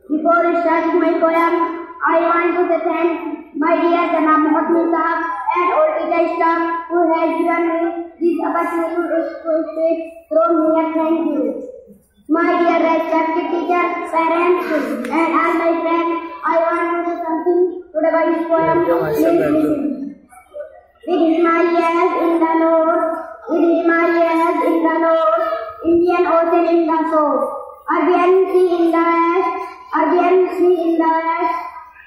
Before starting my poem, I want to thank my dear Janab Muhammad Sahab and all teacher staff who has given me this opportunity to speak from here. Thank you. My dear respected teacher, parents, and all my friends, I want to do something to the this poem. Please listen. With Himalayas in the north, Indian Ocean in the south, Arabian Sea in the west,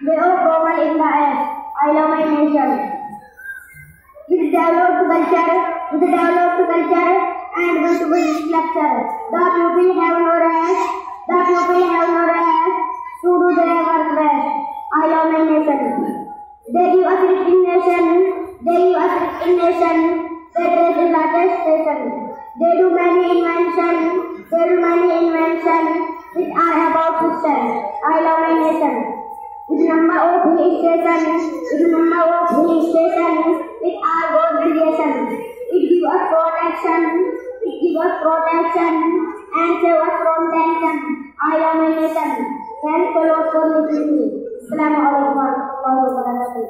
Bay of Bengal in the east. I love my nation. With developed culture and beautiful structure, the people have no rest to do their work best. I love my nation. They give us resignation, that is the latest station. They do many inventions, which are about fiction. I love my nation. With number of hill stations, which are God creation. It gives us protection, and save us from tension. I love my nation. Thanks a lot for listening to me. Assalamu alaikum warahmatullahi wabarakatuh.